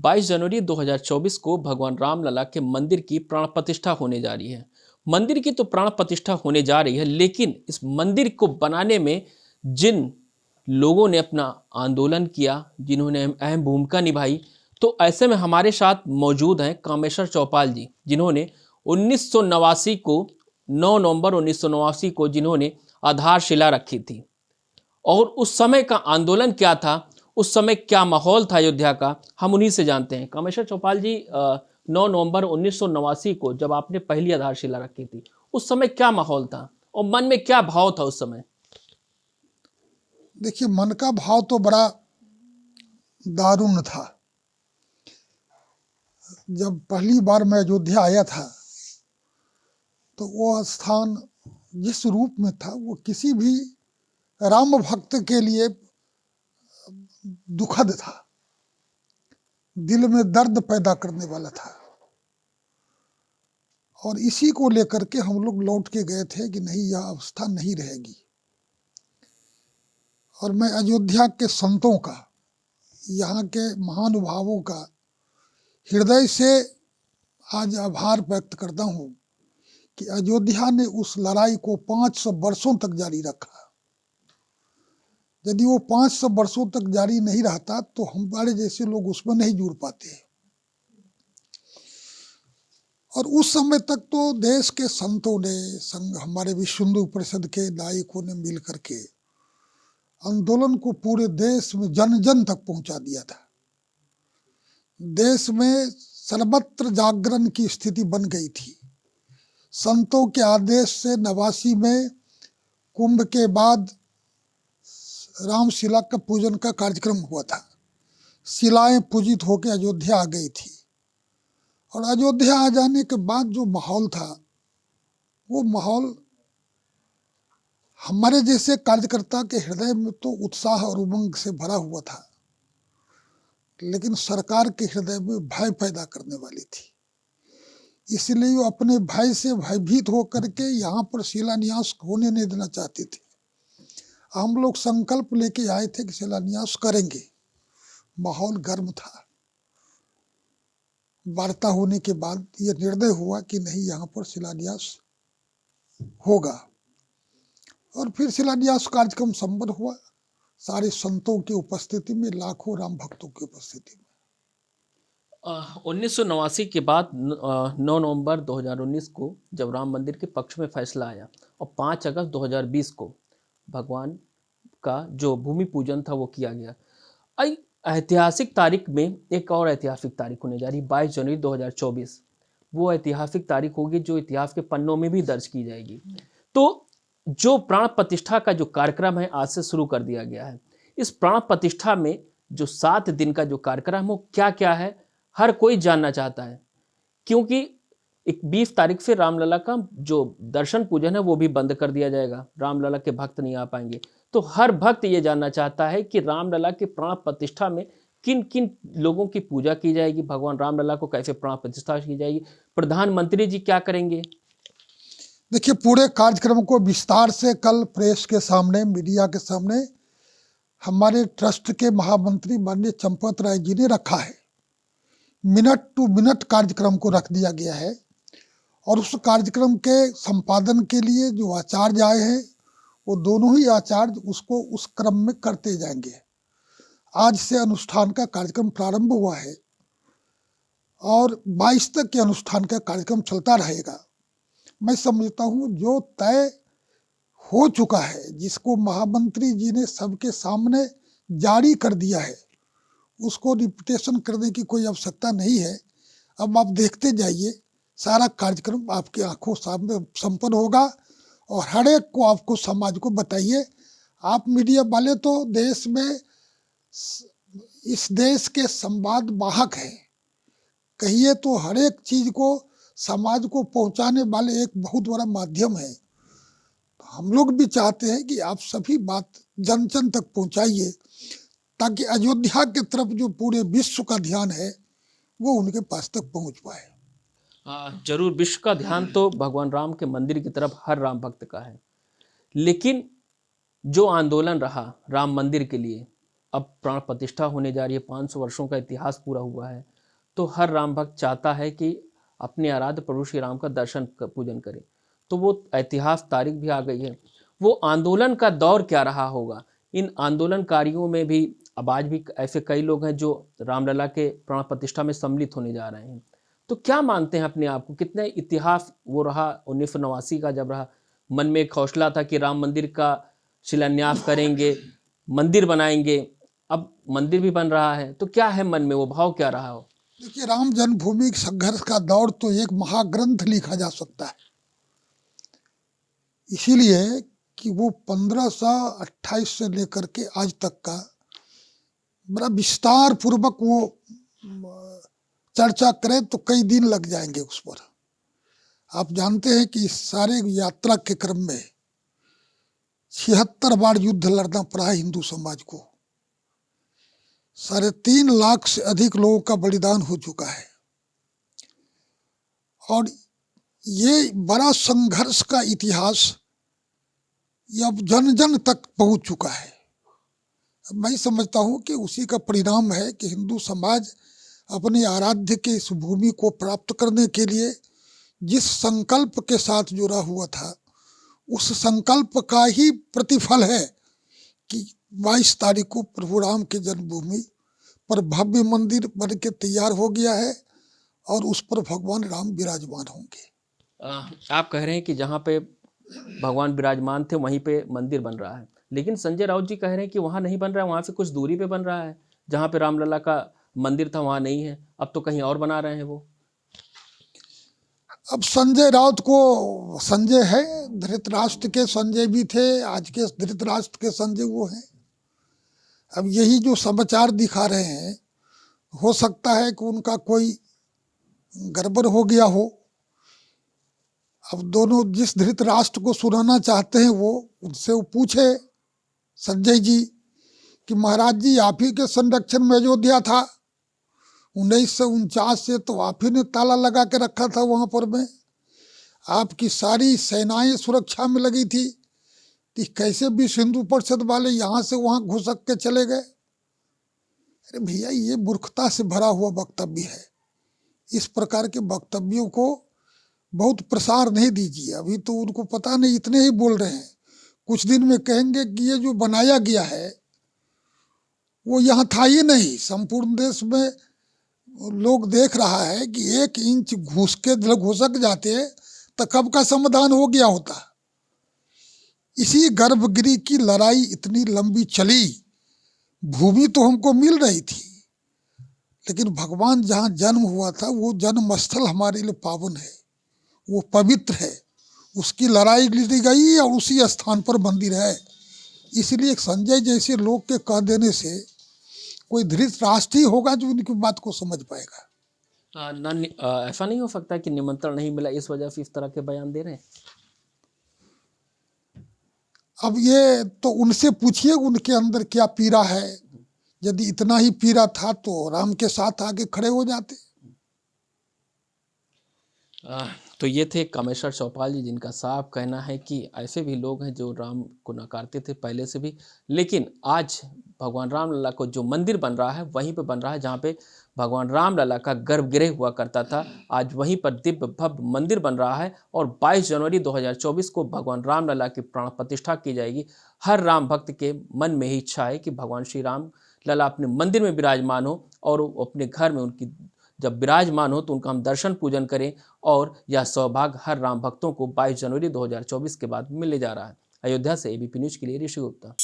22 जनवरी 2024 को भगवान रामलला के मंदिर की प्राण प्रतिष्ठा होने जा रही है। मंदिर की तो प्राण प्रतिष्ठा होने जा रही है, लेकिन इस मंदिर को बनाने में जिन लोगों ने अपना आंदोलन किया, जिन्होंने अहम भूमिका निभाई, तो ऐसे में हमारे साथ मौजूद हैं कामेश्वर चौपाल जी, जिन्होंने 1989 को 9 नवंबर 1989 को जिन्होंने आधारशिला रखी थी। और उस समय का आंदोलन क्या था, उस समय क्या माहौल था अयोध्या का, हम उन्हीं से जानते हैं। कामेश्वर चौपाल जी, 9 नवंबर 1989 को जब आपने पहली आधारशिला रखी थी, उस समय क्या माहौल था और मन में क्या भाव था उस समय? देखिए, मन का भाव तो बड़ा दारुण था। जब पहली बार मैं अयोध्या आया था तो वो स्थान जिस रूप में था वो किसी भी राम भक्त के लिए दुखद था, दिल में दर्द पैदा करने वाला था। और इसी को लेकर के हम लोग लौट के गए थे कि नहीं, यह अवस्था नहीं रहेगी। और मैं अयोध्या के संतों का, यहाँ के महानुभावों का हृदय से आज आभार व्यक्त करता हूँ कि अयोध्या ने उस लड़ाई को 500 वर्षों तक जारी रखा। यदि वो 500 वर्षों तक जारी नहीं रहता तो हमारे जैसे लोग उसमें नहीं जुड़ पाते। और उस समय तक तो देश के संतों ने, संघ, हमारे विश्व हिंदू परिषद के नायकों ने मिल करके आंदोलन को पूरे देश में जन जन तक पहुंचा दिया था। देश में सर्वत्र जागरण की स्थिति बन गई थी। संतों के आदेश से 89 में कुंभ के बाद रामशिला का पूजन का कार्यक्रम हुआ था। शिलाएं पूजित होकर अयोध्या आ गई थी। और अयोध्या आ जाने के बाद जो माहौल था, वो माहौल हमारे जैसे कार्यकर्ता के हृदय में तो उत्साह और उमंग से भरा हुआ था, लेकिन सरकार के हृदय में भय पैदा करने वाली थी। इसलिए वो अपने भय से भयभीत होकर के यहाँ पर शिलान्यास होने नहीं देना चाहते थे। हम लोग संकल्प लेके आए थे कि शिलान्यास करेंगे। माहौल गर्म था। वार्ता होने के बाद ये निर्णय हुआ कि नहीं, यहाँ पर शिलान्यास होगा। और फिर शिलान्यास कार्यक्रम संपन्न हुआ, सारे संतों की उपस्थिति में, लाखों राम भक्तों की उपस्थिति में। 1989 के बाद 9 नवंबर 2019 को जब राम मंदिर के पक्ष में फैसला आया और 5 अगस्त 2020 को भगवान का जो भूमि पूजन था वो किया गया। ऐतिहासिक तारीख में एक और ऐतिहासिक तारीख होने जा रही, 22 जनवरी 2024। वो ऐतिहासिक तारीख होगी जो इतिहास के पन्नों में भी दर्ज की जाएगी। तो जो प्राण प्रतिष्ठा का जो कार्यक्रम है आज से शुरू कर दिया गया है। इस प्राण प्रतिष्ठा में जो 7 दिन का जो कार्यक्रम हो, क्या क्या है, हर कोई जानना चाहता है, क्योंकि 20 तारीख से रामलला का जो दर्शन पूजन है वो भी बंद कर दिया जाएगा। रामलला के भक्त नहीं आ पाएंगे। तो हर भक्त ये जानना चाहता है कि रामलला के प्राण प्रतिष्ठा में किन किन लोगों की पूजा की जाएगी, भगवान रामलला को कैसे प्राण प्रतिष्ठा की जाएगी, प्रधानमंत्री जी क्या करेंगे। देखिए, पूरे कार्यक्रम को विस्तार से कल प्रेस के सामने, मीडिया के सामने हमारे ट्रस्ट के महामंत्री माननीय चंपत राय जी ने रखा है। मिनट टू मिनट कार्यक्रम को रख दिया गया है। और उस कार्यक्रम के संपादन के लिए जो आचार्य आए हैं, वो दोनों ही आचार्य उसको उस क्रम में करते जाएंगे। आज से अनुष्ठान का कार्यक्रम प्रारंभ हुआ है और 22 तक के अनुष्ठान का कार्यक्रम चलता रहेगा। मैं समझता हूँ जो तय हो चुका है, जिसको महामंत्री जी ने सबके सामने जारी कर दिया है, उसको रिपीटेशन करने की कोई आवश्यकता नहीं है। अब आप देखते जाइए, सारा कार्यक्रम आपकी आंखों सामने संपन्न होगा और हर एक को आपको, समाज को बताइए। आप मीडिया वाले तो देश में, इस देश के संवाद वाहक हैं, कहिए तो हर एक चीज को समाज को पहुंचाने वाले एक बहुत बड़ा माध्यम है। हम लोग भी चाहते हैं कि आप सभी बात जन जन तक पहुंचाइए, ताकि अयोध्या की तरफ जो पूरे विश्व का ध्यान है वो उनके पास तक पहुंच पाए। जरूर, विश्व का ध्यान तो भगवान राम के मंदिर की तरफ हर राम भक्त का है, लेकिन जो आंदोलन रहा राम मंदिर के लिए, अब प्राण प्रतिष्ठा होने जा रही है, 500 वर्षों का इतिहास पूरा हुआ है, तो हर राम भक्त चाहता है कि अपने आराध्य प्रभु श्री राम का दर्शन पूजन करे। तो वो ऐतिहासिक तारीख भी आ गई है। वो आंदोलन का दौर क्या रहा होगा, इन आंदोलनकारियों में भी अब आज भी ऐसे कई लोग हैं जो रामलला के प्राण प्रतिष्ठा में सम्मिलित होने जा रहे हैं। तो क्या मानते हैं अपने आप को, कितने इतिहास वो रहा 1989 का, जब रहा मन में एक हौसला था कि राम मंदिर का शिलान्यास करेंगे, मंदिर बनाएंगे, अब मंदिर भी बन रहा है, तो क्या है मन में, वो भाव क्या रहा हो? देखिए, राम जन्मभूमि संघर्ष का दौर तो एक महाग्रंथ लिखा जा सकता है, इसीलिए कि वो 1528 से लेकर के आज तक का बड़ा विस्तार पूर्वक वो चर्चा करें तो कई दिन लग जाएंगे उस पर। आप जानते हैं कि इस सारे यात्रा के क्रम में 76 बार युद्ध लड़ना पड़ा है हिंदू समाज को। 3.5 लाख से अधिक लोगों का बलिदान हो चुका है और ये बड़ा संघर्ष का इतिहास ये अब जन जन तक पहुंच चुका है। मैं समझता हूं कि उसी का परिणाम है कि हिंदू समाज अपने आराध्य के इस भूमि को प्राप्त करने के लिए जिस संकल्प के साथ जुड़ा हुआ था, उस संकल्प का ही प्रतिफल है कि 22 तारीख को प्रभु राम के जन्मभूमि पर भव्य मंदिर बन के तैयार हो गया है और उस पर भगवान राम विराजमान होंगे। आप कह रहे हैं कि जहाँ पे भगवान विराजमान थे वहीं पे मंदिर बन रहा है, लेकिन संजय राउत जी कह रहे हैं कि वहाँ नहीं बन रहा है, वहाँ से कुछ दूरी पे बन रहा है। जहाँ पे रामलला का मंदिर था वहाँ नहीं है, अब तो कहीं और बना रहे हैं वो। अब संजय राउत को संजय है, धृतराष्ट्र के संजय भी थे, आज के धृतराष्ट्र के संजय वो हैं। अब यही जो समाचार दिखा रहे हैं, हो सकता है कि उनका कोई गड़बड़ हो गया हो। अब दोनों जिस धृतराष्ट्र को सुनाना चाहते हैं वो उनसे वो पूछे संजय जी कि महाराज जी, आप ही के संरक्षण में अयोध्या था, 1949 से तो आप ही ने ताला लगा के रखा था वहां पर में, आपकी सारी सेनाएं सुरक्षा में लगी थी, कि कैसे विश्व हिंदू परिषद वाले यहाँ से वहाँ घुसक के चले गए। अरे भैया, ये मूर्खता से भरा हुआ वक्तव्य है। इस प्रकार के वक्तव्यों को बहुत प्रसार नहीं दीजिए। अभी तो उनको पता नहीं, इतने ही बोल रहे हैं, कुछ दिन में कहेंगे कि ये जो बनाया गया है वो यहाँ था ही नहीं। संपूर्ण देश में लोग देख रहा है कि 1 इंच घुसक जाते तो कब का समाधान हो गया होता। इसी गर्भगृह की लड़ाई इतनी लंबी चली, भूमि तो हमको मिल रही थी, लेकिन भगवान जहाँ जन्म हुआ था वो जन्मस्थल हमारे लिए पावन है, वो पवित्र है, उसकी लड़ाई लड़ी गई और उसी स्थान पर मंदिर है। इसलिए संजय जैसे लोग के कह देने से कोई धृतराष्ट्र ही होगा जो उनकी बात को समझ पाएगा। ऐसा नहीं हो सकता कि निमंत्रण नहीं मिला, इस वजह से इस तरह के बयान दे रहे हैं? अब ये तो उनसे पूछिए उनके अंदर क्या पीड़ा है। यदि इतना ही पीड़ा था तो राम के साथ आगे खड़े हो जाते। तो ये थे कामेश्वर चौपाल जी, जिनका साफ कहना है कि ऐसे भी लोग हैं जो राम को नकारते थे पहले से भी, लेकिन आज भगवान रामलला को जो मंदिर बन रहा है वहीं पे बन रहा है जहाँ पे भगवान रामलला का गर्भगृह हुआ करता था। आज वहीं पर दिव्य भव्य मंदिर बन रहा है और 22 जनवरी 2024 को भगवान रामलला की प्राण प्रतिष्ठा की जाएगी। हर राम भक्त के मन में ही इच्छा है कि भगवान श्री राम लला अपने मंदिर में विराजमान हो और अपने घर में उनकी जब विराजमान हो तो उनका हम दर्शन पूजन करें, और यह सौभाग्य हर राम भक्तों को 22 जनवरी 2024 के बाद मिलने जा रहा है। अयोध्या से एबीपी न्यूज के लिए ऋषि गुप्ता।